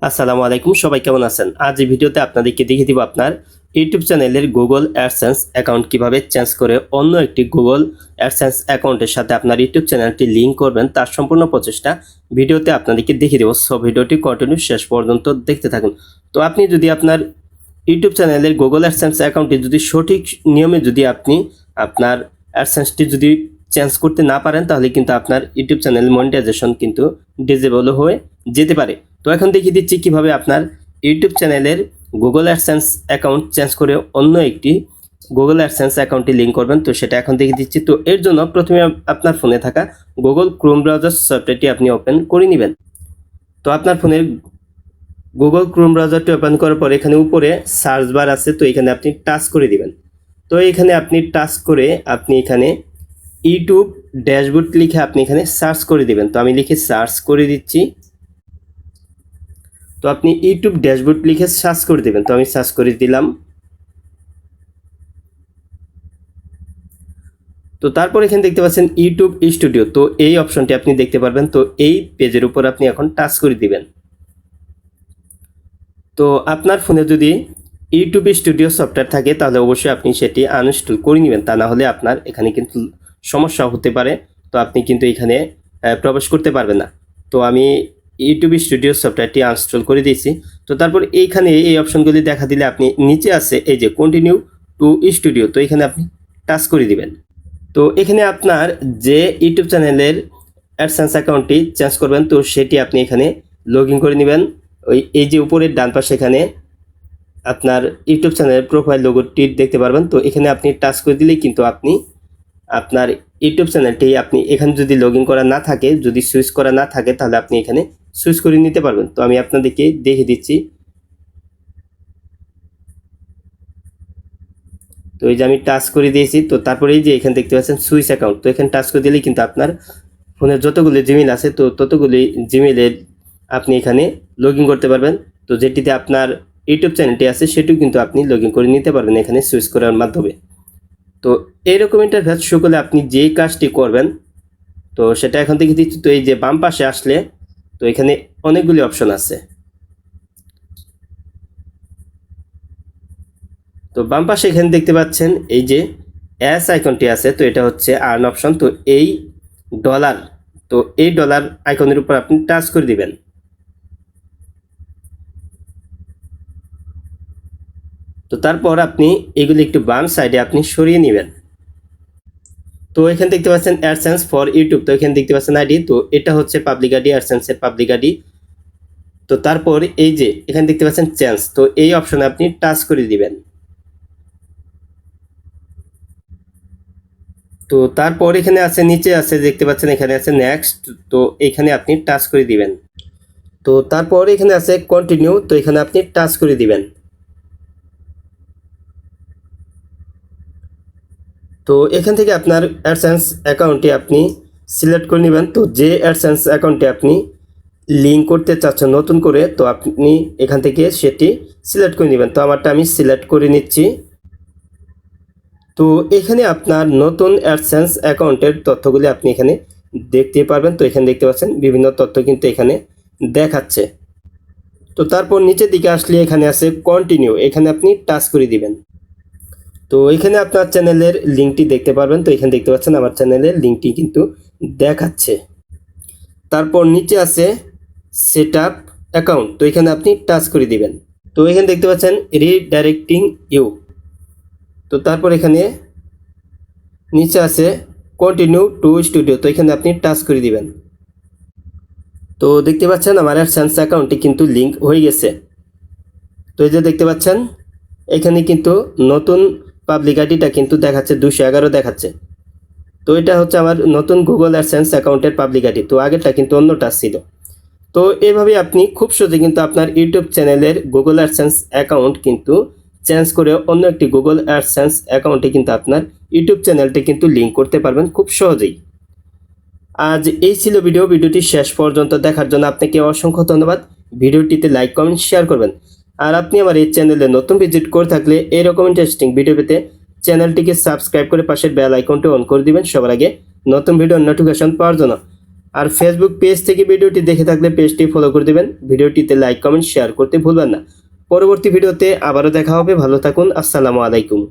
আসসালামু আলাইকুম, সবাই কেমন আছেন? আজ এই ভিডিওতে আপনাদেরকে দেখিয়ে দিব আপনার ইউটিউব চ্যানেলের গুগল অ্যাডসেন্স অ্যাকাউন্ট কিভাবে চেঞ্জ করে অন্য একটি গুগল অ্যাডসেন্স অ্যাকাউন্টের সাথে আপনার ইউটিউব চ্যানেলটি লিঙ্ক করবেন, তার সম্পূর্ণ প্রচেষ্টা ভিডিওতে আপনাদেরকে দেখিয়ে দেবো। সব ভিডিওটি কন্টিনিউ শেষ পর্যন্ত দেখতে থাকুন। তো আপনি যদি আপনার ইউটিউব চ্যানেলের গুগল অ্যাডসেন্স অ্যাকাউন্টটি যদি সঠিক নিয়মে যদি আপনি আপনার অ্যাডসেন্সটি যদি চেঞ্জ করতে না পারেন, তাহলে কিন্তু আপনার ইউটিউব চ্যানেল মনিটাইজেশন কিন্তু ডিসেবল হয়ে যেতে পারে। তো এখন দেখিয়ে দিচ্ছি কিভাবে আপনার ইউটিউব চ্যানেলের গুগল অ্যাডসেন্স অ্যাকাউন্ট চেঞ্জ করে অন্য একটি গুগল অ্যাডসেন্স অ্যাকাউন্টে লিঙ্ক করবেন। তো সেটা এখন দেখিয়ে দিচ্ছি। তো এর জন্য প্রথমে আপনার ফোনে থাকা গুগল ক্রোম ব্রাউজার সফটওয়্যারটি আপনি ওপেন করে নেবেন। তো আপনার ফোনের গুগল ক্রোম ব্রাউজারটি ওপেন করার পর এখানে উপরে সার্চ বার আছে, তো এখানে আপনি টাচ করে দিবেন। তো এখানে আপনি টাচ করে আপনি এখানে ইউটিউব ড্যাশবোর্ড লিখে আপনি এখানে সার্চ করে দিবেন। তো আমি লিখে সার্চ করে দিচ্ছি। তো আপনি ইউটিউব ড্যাশবোর্ড লিখে সার্চ করে দেবেন। তো আমি সার্চ করে দিলাম। তো তারপর এখানে দেখতে পাচ্ছেন ইউটিউব স্টুডিও, তো এই অপশনটি আপনি দেখতে পারবেন। তো এই পেজের উপর আপনি এখন টাচ করে দিবেন। তো আপনার ফোনে যদি ইউটিউব স্টুডিও সফটওয়্যার থাকে তাহলে অবশ্যই আপনি সেটি আনইনস্টল করে নেবেন, তা না হলে আপনার এখানে কিন্তু সমস্যা হতে পারে। তো আপনি কিন্তু এখানে প্রবেশ করতে পারবেন না। তো আমি ইউটিউব স্টুডিও সফটওয়্যারটি আনইনস্টল করে দিয়েছি। তো তারপর এইখানে এই অপশনগুলি দেখা দিলে আপনি নিচে আছে এই যে কন্টিনিউ টু স্টুডিও, তো এখানে আপনি টাচ করে দিবেন। তো এখানে আপনার যে ইউটিউব চ্যানেলের অ্যাডসেন্স অ্যাকাউন্টটি চেঞ্জ করবেন, তো সেটি আপনি এখানে লগ ইন করে নেবেন। এই যে উপরের ডান পাশে এখানে আপনার ইউটিউব চ্যানেলের প্রোফাইল লোগোটি দেখতে পারবেন। তো এখানে আপনি টাচ করে দিলেই কিন্তু আপনি আপনার ইউটিউব চ্যানেলটি আপনি এখানে যদি লগ ইন করা না থাকে, যদি সুইচ করা না থাকে, তাহলে আপনি এখানে সুইচ করে নিতে পারবেন। তো আমি আপনাদেরকে দেখে দিচ্ছি। তো এই যে আমি টাচ করে দিয়েছি। তো তারপরে এই যে এখানে দেখতে পাচ্ছেন সুইচ অ্যাকাউন্ট, তো এখানে টাচ করে দিলেই কিন্তু আপনার ফোনে যতগুলি জিমেইল আছে তো ততগুলি জিমেইলের আপনি এখানে লগ ইন করতে পারবেন। তো যেটিতে আপনার ইউটিউব চ্যানেলটি আছে সেটিও কিন্তু আপনি লগ ইন করে নিতে পারবেন এখানে সুইচ করার মাধ্যমে। তো এইরকম ইন্টারফেস শো করলে আপনি যেই কাজটি করবেন, তো সেটা এখন থেকে দিচ্ছি। তো এই যে বাম পাশে আসলে তো এখানে অনেকগুলি অপশন আছে। তো বাম পাশে এখানে দেখতে পাচ্ছেন এই যে অ্যাস আইকনটি আছে, তো এটা হচ্ছে আর্ন অপশন। তো এই ডলার, তো এই ডলার আইকনের উপর আপনি টাচ করে দিবেন। তো তারপর আপনি এগুলি একটু বাম সাইডে আপনি সরিয়ে নেবেন। তো এখানে দেখতে পাচ্ছেন অ্যাডসেন্স ফর ইউটিউব, তো এখানে দেখতে পাচ্ছেন আইডি, তো এটা হচ্ছে পাবলিক আইডি, অ্যাডসেন্সের পাবলিক আইডি। তো তারপর এই যে এখানে দেখতে পাচ্ছেন চেঞ্জ, তো এই অপশনে আপনি টাচ করে দিবেন। তো তারপর এখানে আছে নিচে আছে দেখতে পাচ্ছেন এখানে আছে নেক্সট, তো এখানে আপনি টাচ করে দিবেন। তো তারপর এখানে আছে কন্টিনিউ, তো এখানে আপনি টাচ করে দিবেন। তো এখান থেকে আপনার অ্যাডসেন্স অ্যাকাউন্টটি আপনি সিলেক্ট করে নেবেন। তো যে অ্যাডসেন্স অ্যাকাউন্টটি আপনি লিঙ্ক করতে চাচ্ছেন নতুন করে, তো আপনি এখান থেকে সেটি সিলেক্ট করে নেবেন। তো আমারটা আমি সিলেক্ট করে নিচ্ছি। তো এখানে আপনার নতুন অ্যাডসেন্স অ্যাকাউন্টের তথ্যগুলি আপনি এখানে দেখতে পারবেন। তো এখানে দেখতে পাচ্ছেন বিভিন্ন তথ্য কিন্তু এখানে দেখাচ্ছে। তো তারপর নিচের দিকে আসলে এখানে আছে কন্টিনিউ, এখানে আপনি টাচ করে দিবেন। তো এখানে আপনার চ্যানেলের লিঙ্কটি দেখতে পারবেন। তো এখানে দেখতে পাচ্ছেন আমার চ্যানেলের লিঙ্কটি কিন্তু দেখাচ্ছে। তারপর নিচে আছে সেট আপ অ্যাকাউন্ট, তো এখানে আপনি টাচ করে দিবেন। তো এখানে দেখতে পাচ্ছেন রিডাইরেক্টিং ইউ, তো তারপর এখানে নিচে আছে কন্টিনিউ টু স্টুডিও, তো এখানে আপনি টাচ করে দিবেন। তো দেখতে পাচ্ছেন আমার অ্যাডসেন্স অ্যাকাউন্টটি কিন্তু লিঙ্ক হয়ে গেছে। তো এই যে দেখতে পাচ্ছেন এখানে কিন্তু নতুন পাবলিক আইডিটা কিন্তু দেখাচ্ছে 211 দেখাচ্ছে। তো এটা হচ্ছে আমার নতুন গুগল অ্যাডসেন্স অ্যাকাউন্টের পাবলিক আইডি, তো আগেরটা কিন্তু অন্যটা ছিল। তো এভাবে আপনি খুব সহজে কিন্তু আপনার ইউটিউব চ্যানেলের গুগল অ্যাডসেন্স অ্যাকাউন্ট কিন্তু চেঞ্জ করে অন্য একটি গুগল অ্যাডসেন্স অ্যাকাউন্টে কিন্তু আপনার ইউটিউব চ্যানেলটি কিন্তু লিঙ্ক করতে পারবেন খুব সহজেই। আজ এই ছিল ভিডিওটি শেষ পর্যন্ত দেখার জন্য আপনাকে অসংখ্য ধন্যবাদ। ভিডিওটিতে লাইক কমেন্ট শেয়ার করবেন। আর আপনি আমার এই চ্যানেলে নতুন ভিজিট করে থাকলে এরকম ইন্টারেস্টিং ভিডিও পেতে চ্যানেলটিকে সাবস্ক্রাইব করে পাশের বেল আইকনটি অন করে দিবেন সবার আগে নতুন ভিডিওর নোটিফিকেশন পাওয়ার জন্য। আর ফেসবুক পেজ থেকে ভিডিওটি দেখে থাকলে পেজটি ফলো করে দেবেন। ভিডিওটিতে লাইক কমেন্ট শেয়ার করতে ভুলবেন না। পরবর্তী ভিডিওতে আবারও দেখা হবে। ভালো থাকুন। আসসালামু আলাইকুম।